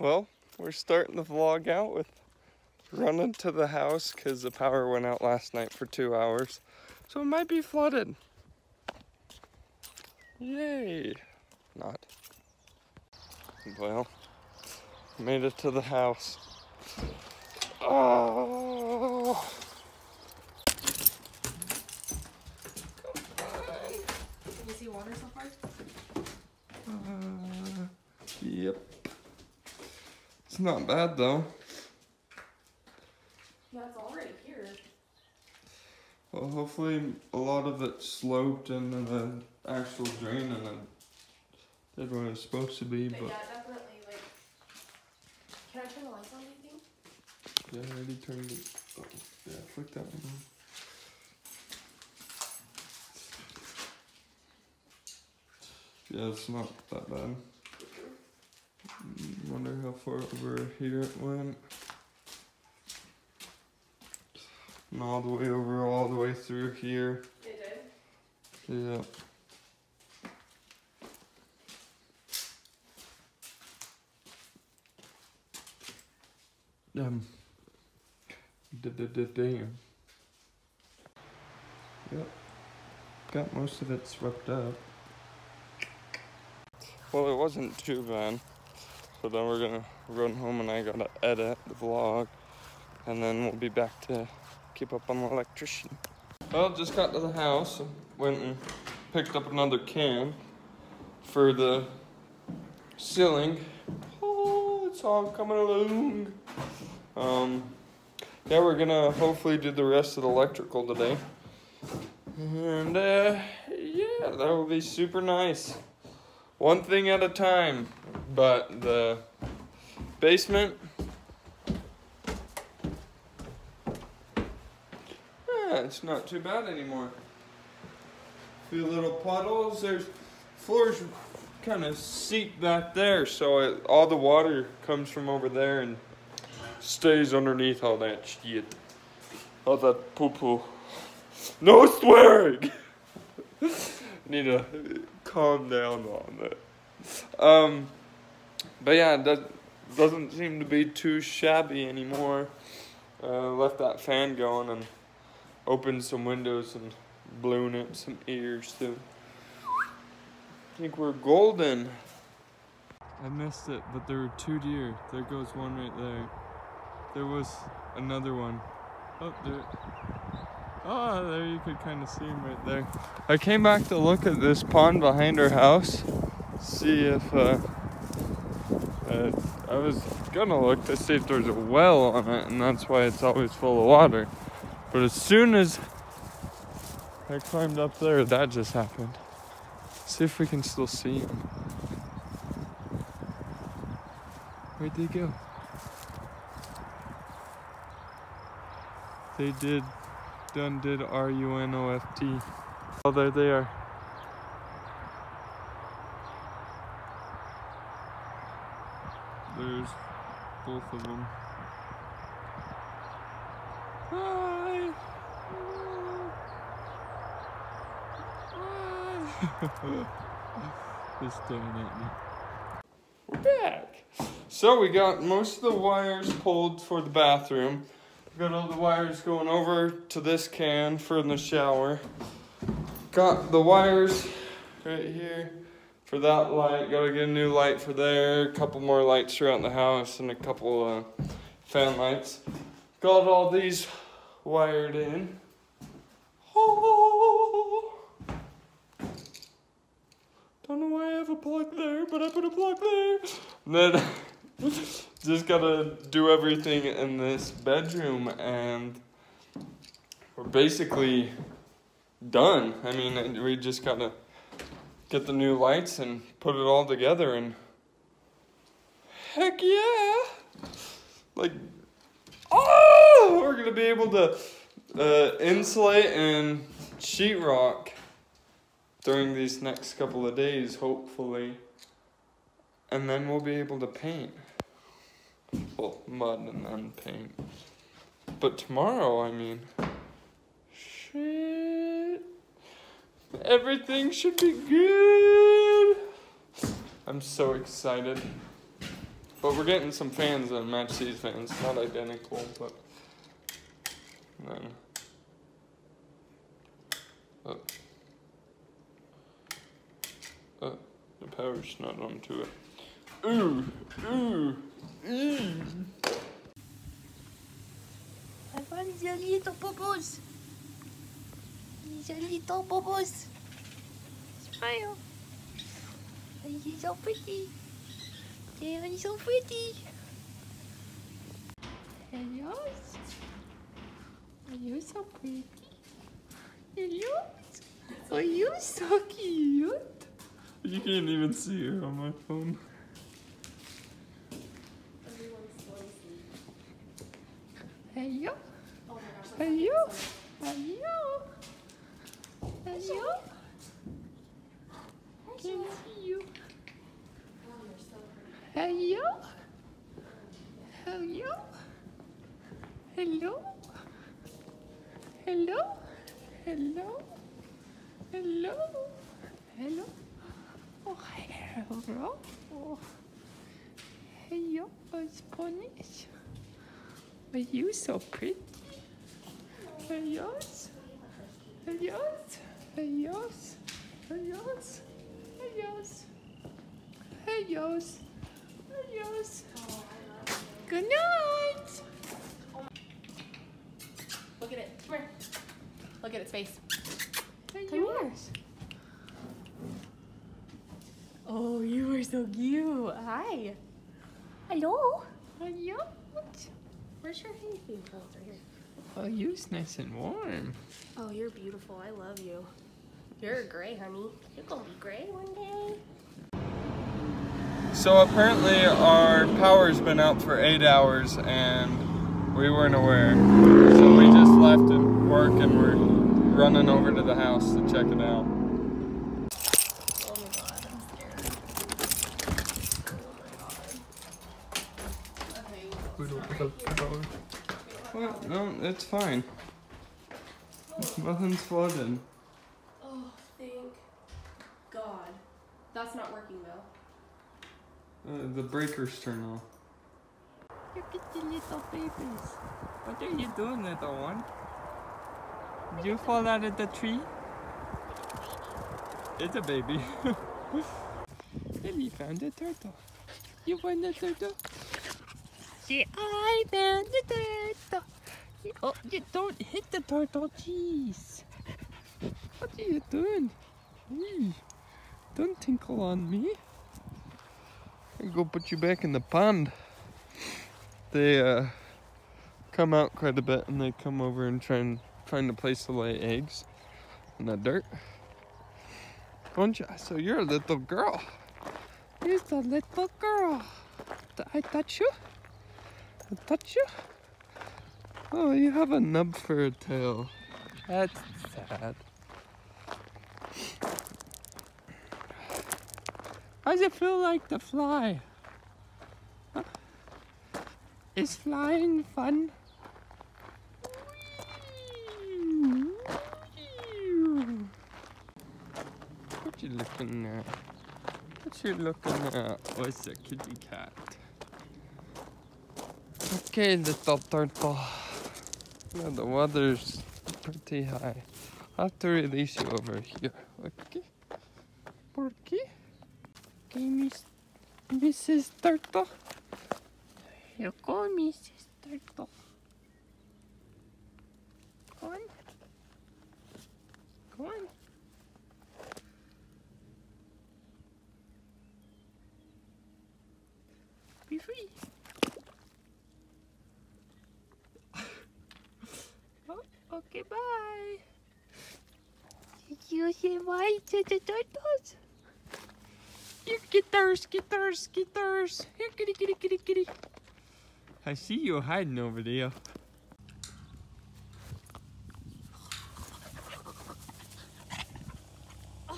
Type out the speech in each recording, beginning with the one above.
Well, we're starting the vlog out with running to the house because the power went out last night for 2 hours. So it might be flooded. Yay! Not. Well, made it to the house. Oh! Can you see water so far? Yep. It's not bad though. Yeah, it's all right here. Well, hopefully a lot of it sloped and the actual drain and it did what it was supposed to be. But yeah, definitely, like, can I turn the lights on, do you think? Yeah, I already turned it. Oh, yeah, flick that one on. Yeah, it's not that bad. Wonder how far over here it went. And all the way over, all the way through here. It did? Yeah. Damn. Yep. Got most of it swept up. Well, it wasn't too bad. So then we're gonna run home and I gotta edit the vlog. And then we'll be back to keep up on the electrician. Well, just got to the house. Went and picked up another can for the ceiling. Oh, it's all coming along. Yeah, we're gonna hopefully do the rest of the electrical today. And yeah, that will be super nice. One thing at a time. But the basement, it's not too bad anymore. A few little puddles. There's floors kind of seep back there, so all the water comes from over there and stays underneath all that shit. All that poo-poo. No swearing! Need to calm down on that. But yeah, it doesn't seem to be too shabby anymore. Left that fan going and opened some windows and blown up some ears too. I think we're golden. I missed it, but there were 2 deer. There goes one right there. There was another one. Oh, there. Oh, there you could kind of see him right there. I came back to look at this pond behind our house. See if, I was gonna look to see if there's a well on it, and that's why it's always full of water. But as soon as I climbed up there, that just happened. See if we can still see him. Where'd they go? They did RUNOFT. Oh, there they are. There's both of them. Hi! Hi! Just staring at me. We're back! So we got most of the wires pulled for the bathroom. Got all the wires going over to this can for the shower. Got the wires right here for that light. Gotta get a new light for there. A couple more lights throughout the house and a couple fan lights. Got all these wired in. Oh. Don't know why I have a plug there, but I put a plug there. And then just gotta do everything in this bedroom and we're basically done. I mean, we just gotta get the new lights and put it all together and heck yeah! Like, oh! We're gonna be able to insulate and sheetrock during these next couple of days, hopefully. And then we'll be able to paint. Well, mud and then paint. But tomorrow, I mean, shit. Everything should be good. I'm so excited. But we're getting some fans that match these fans. Not identical, but then the power's not onto it. Ooh. I found the little bubbles. The little bubbles. Smile. You're so pretty. You're so pretty. Hello. Are you so pretty? Hello. Are you so cute? You can't even see her on my phone. Hello. Oh my gosh. Hello. Hello. Hello. Can see you. Oh, you're so pretty. Hello. Hello. Hello. Hello. Hello. Hello. Hello. Oh, hello. Oh. Hello, Spanish. Are you so pretty? Hello. Hello. Hello. Hello. Hello. Hello. Good night. Look at it. Come here. Look at its face. Come here. Oh, you are so cute. Hi. Hello. Hello. Where's your hay feed? Oh, it's right here. Oh, you's nice and warm. Oh, you're beautiful. I love you. You're gray, honey. You're gonna be gray one day. So apparently our power's been out for 8 hours and we weren't aware. So we just left and work and we're running over to the house to check it out. Oh my god, I'm scared. Well, no, it's fine. Nothing's flooded. Oh, thank God. That's not working though. The breakers turn off. Look at the little babies. What are you doing, little one? Did you fall out of the tree? It's a baby. Lily found a turtle. You want a turtle? See, I found the turtle. Oh, you don't hit the turtle, jeez. What are you doing? Hey, don't tinkle on me. I'll go put you back in the pond. They come out quite a bit and they come over and try and find a place to lay eggs in the dirt. Don't you? So you're a little girl. You're the little girl. Did I touch you? I touch you? Oh, you have a nub for a tail. That's sad. How does it feel like to fly? Huh? Is flying fun? What you looking at? What you looking at? Oh, it's a kitty cat. Okay, little turtle. Yeah, the water's pretty high. I'll have to release you over here. Okay? Porky? Okay, Mrs. Turtle. Here go, Mrs. Turtle. Go on. Go on. Be free. Oh, okay, bye. Did you say bye to the turtles? Here, skitters. Here, kitty. I see you hiding over there.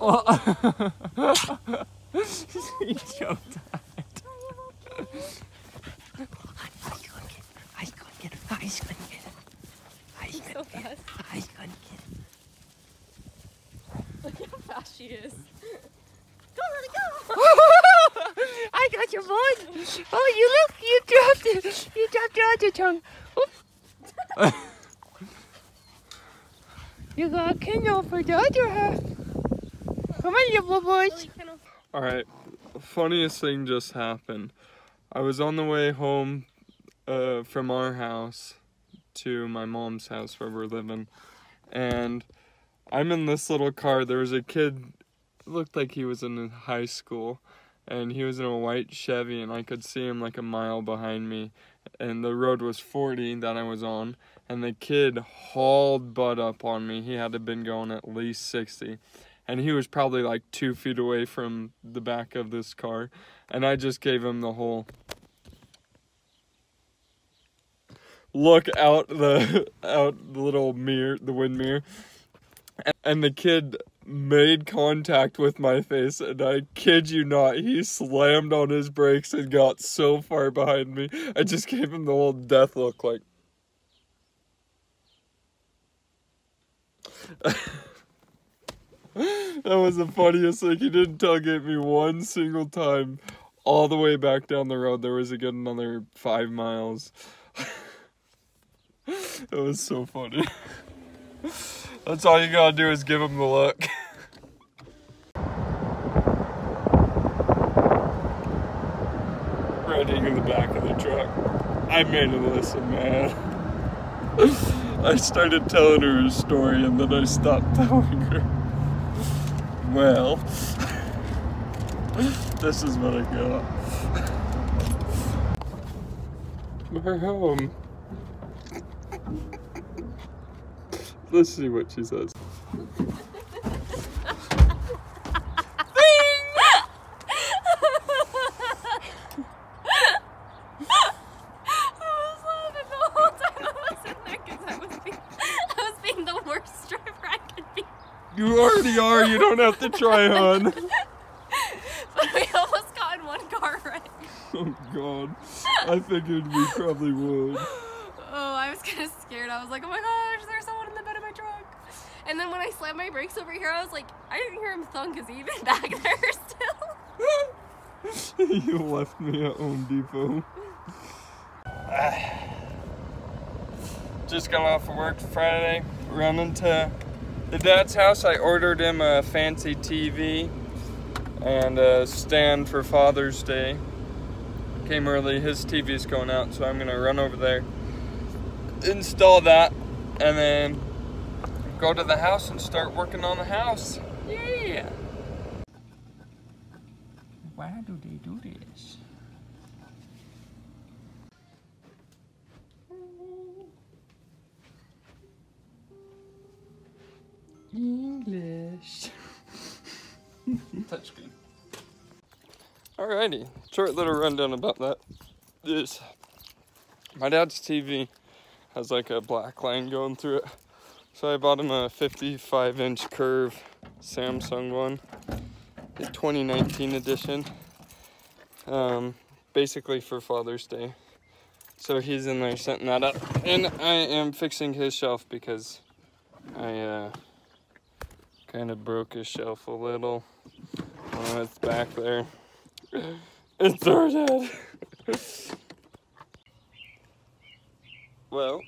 Oh. He choked on it. I's gonna get him. Look how fast she is. Go, let it go. I got Where's your bone? Oh, you look, you dropped it. You dropped your other tongue. Oops. You got a kennel for the other half. Come on, you boys. Alright, funniest thing just happened. I was on the way home from our house to my mom's house where we're living, and I'm in this little car. There was a kid, looked like he was in high school, and he was in a white Chevy, and I could see him like a mile behind me, and the road was 40 that I was on, and the kid hauled butt up on me. He had to have been going at least 60, and he was probably like 2 feet away from the back of this car, and I just gave him the whole look out the little mirror, the wind mirror, and the kid made contact with my face, and I kid you not, he slammed on his brakes and got so far behind me. I just gave him the whole death look, like. That was the funniest thing. He didn't tailgate me one single time. All the way back down the road, there was a good another 5 miles. It was so funny. That's all you gotta do is give him the look. Riding in the back of the truck. I made her listen, man. I started telling her a story and then I stopped telling her. Well, this is what I got. We're home. Let's see what she says. You already are, you don't have to try, hon. But we almost got in one car wreck. Oh god, I figured we probably would. Oh, I was kind of scared. I was like, oh my gosh, there's someone in the bed of my truck. And then when I slammed my brakes over here, I was like, I didn't hear him thunk because he's been back there still. You left me at Home Depot. Just got off of work Friday, running to the dad's house. I ordered him a fancy TV and a stand for Father's Day. Came early, his TV's going out, so I'm gonna run over there, install that, and then go to the house and start working on the house. Yeah! Why do they do this? English. Touchscreen. Alrighty, short little rundown about that. My dad's TV has like a black line going through it. So I bought him a 55-inch curve Samsung one, the 2019 edition, basically for Father's Day. So he's in there setting that up, and I am fixing his shelf because I kind of broke his shelf a little. Oh, it's back there. It's our dad. Well,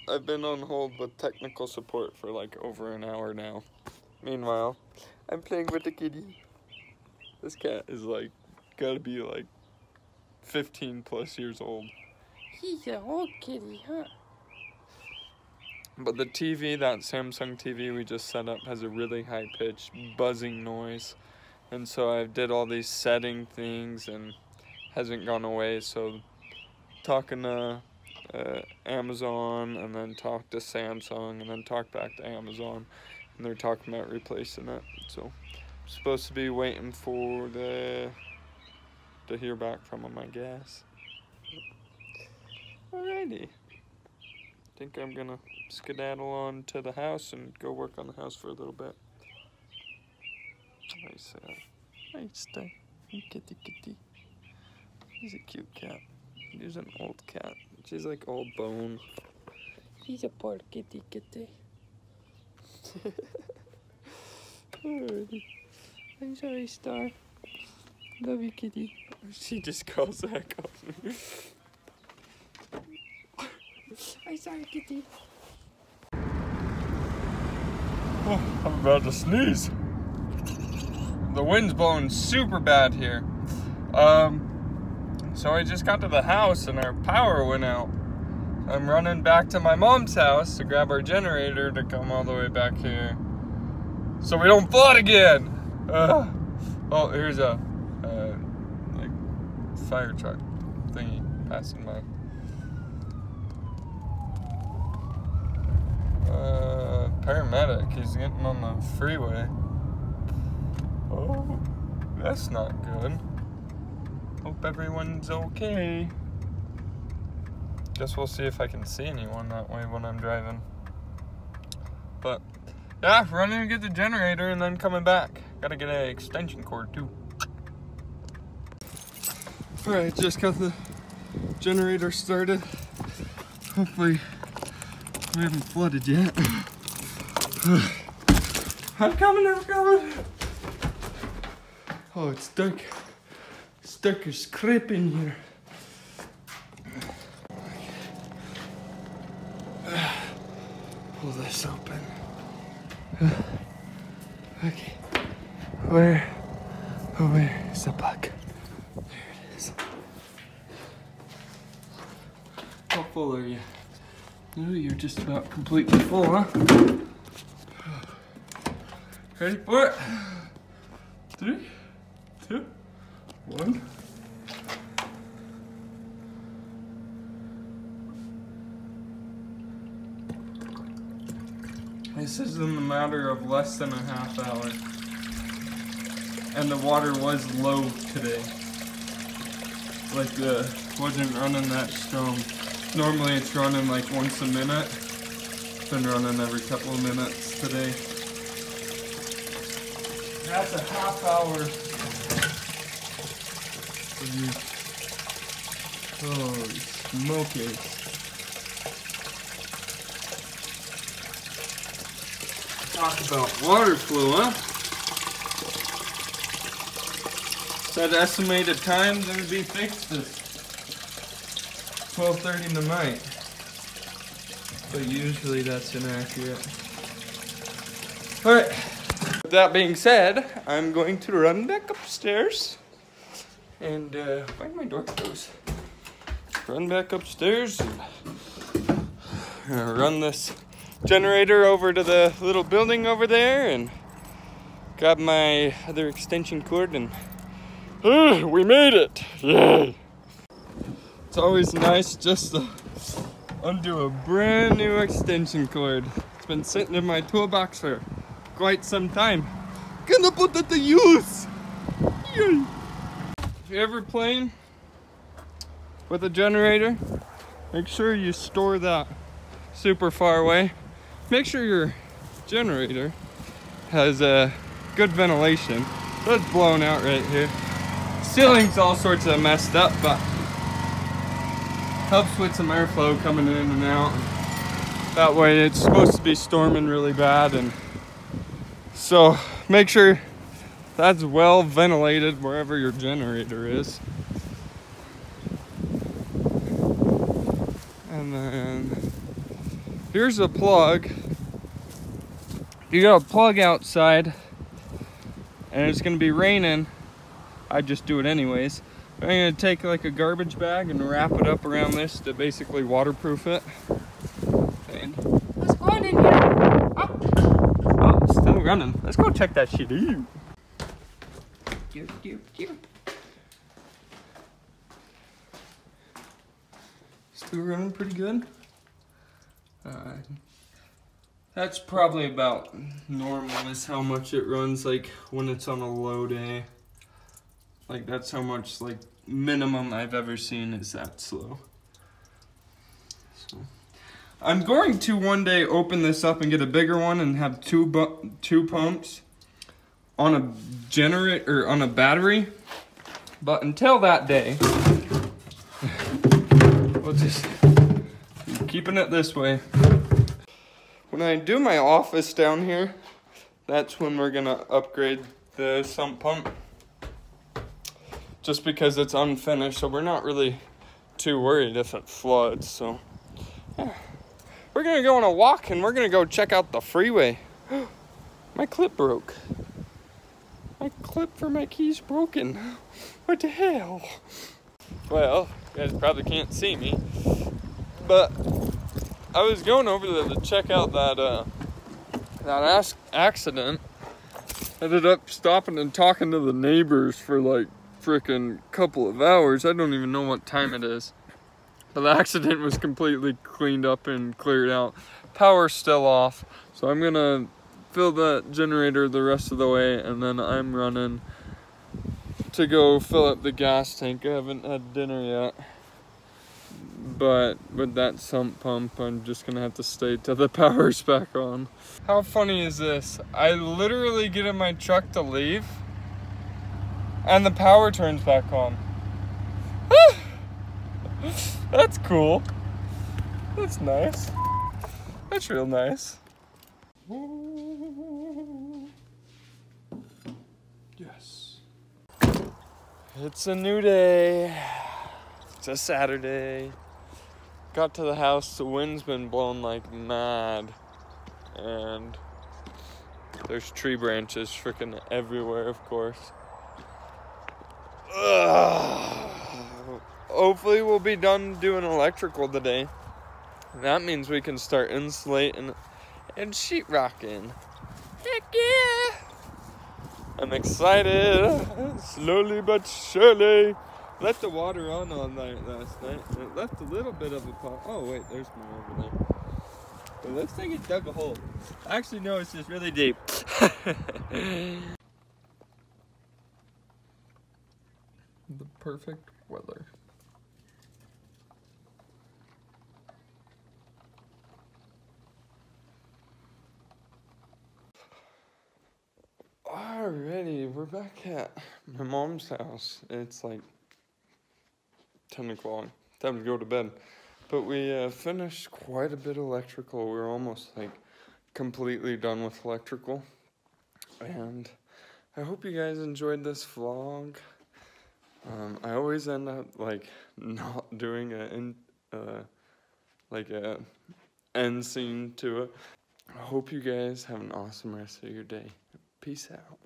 I've been on hold with technical support for like over an hour now. Meanwhile, I'm playing with the kitty. This cat is like, gotta be like 15 plus years old. He's an old kitty, huh? But the TV, that Samsung TV we just set up, has a really high pitched buzzing noise. And so I did all these setting things and hasn't gone away. So talking to Amazon and then talk to Samsung and then talk back to Amazon, and they're talking about replacing it. So I'm supposed to be waiting for to hear back from them, I guess. Alrighty. I think I'm gonna skedaddle on to the house and go work on the house for a little bit. Nice day. Hey, kitty kitty. He's a cute cat. He's an old cat. She's like all bone. He's a poor kitty kitty. Alrighty. I'm sorry, Star. Love you, kitty. She just calls back on me. I'm sorry, Kitty. Oh, I'm about to sneeze. The wind's blowing super bad here. So I just got to the house and our power went out. I'm running back to my mom's house to grab our generator to come all the way back here, so we don't flood again. Oh, here's a like fire truck thingy passing by. Paramedic, he's getting on the freeway. Oh, that's not good. Hope everyone's okay. Guess we'll see if I can see anyone that way when I'm driving. But yeah, running to get the generator and then coming back. Gotta get an extension cord too. Alright, just got the generator started. Hopefully we haven't flooded yet. I'm coming. Oh, it's dark. It's dark as crap in here. Pull this open. Okay. Where is the plug? There it is. How full are you? Oh, you're just about completely full, huh? Ready for it? 3, 2, 1. This is in the matter of less than a half hour. And the water was low today. Like wasn't running that strong. Normally it's running like once a minute. It's been running every couple of minutes today. That's a half hour. Holy smoky. Talk about water flow, huh? That estimated time gonna be fixed at 12:30 in the night. But usually that's inaccurate. Alright. With that being said, I'm going to run back upstairs and find my door closed. Run back upstairs and run this generator over to the little building over there and grab my other extension cord and we made it! Yay! It's always nice just to undo a brand new extension cord. It's been sitting in my toolbox for quite some time. Gonna put it to use! Yay! If you're ever playing with a generator, make sure you store that super far away. Make sure your generator has good ventilation. So it's blown out right here. Ceiling's all sorts of messed up, but helps with some airflow coming in and out. That way it's supposed to be storming really bad, and so make sure that's well ventilated wherever your generator is. And then here's a plug. You got a plug outside and it's gonna be raining. I just do it anyways. I'm gonna take like a garbage bag and wrap it up around this to basically waterproof it. And What's going in here? oh, it's still running. Let's go check that shit out. Still running pretty good. That's probably about normal is how much it runs like when it's on a low day. Like that's how much like minimum I've ever seen is that slow. So I'm going to one day open this up and get a bigger one and have two pumps on a generator or on a battery. But until that day, we'll just keep keeping it this way. When I do my office down here, that's when we're gonna upgrade the sump pump just because it's unfinished, so we're not really too worried if it floods. So yeah. We're gonna go on a walk and we're gonna go check out the freeway. My clip broke. My clip for my key's broken. What the hell? Well, you guys probably can't see me, but I was going over there to check out that accident. Ended up stopping and talking to the neighbors for like frickin' couple of hours. I don't even know what time it is. But the accident was completely cleaned up and cleared out. Power's still off, so I'm gonna fill that generator the rest of the way, and then I'm running to go fill up the gas tank. I haven't had dinner yet, but with that sump pump, I'm just gonna have to stay till the power's back on. How funny is this? I literally get in my truck to leave, and the power turns back on. That's cool. That's nice. That's real nice. Yes. It's a new day. It's a Saturday. Got to the house, the wind's been blowing like mad. And there's tree branches freaking everywhere, of course. Ugh. Hopefully we'll be done doing electrical today. That means we can start insulating and sheetrocking. Heck yeah! I'm excited. Slowly but surely. Left the water on all night last night. It left a little bit of a pond. Oh wait, there's more over there. It looks like it dug a hole. Actually, no, it's just really deep. The perfect weather. Alrighty, we're back at my mom's house. It's like 10 o'clock. Time to go to bed. But we finished quite a bit of electrical. We're almost like completely done with electrical. And I hope you guys enjoyed this vlog. I always end up like not doing a end scene to it. I hope you guys have an awesome rest of your day. Peace out.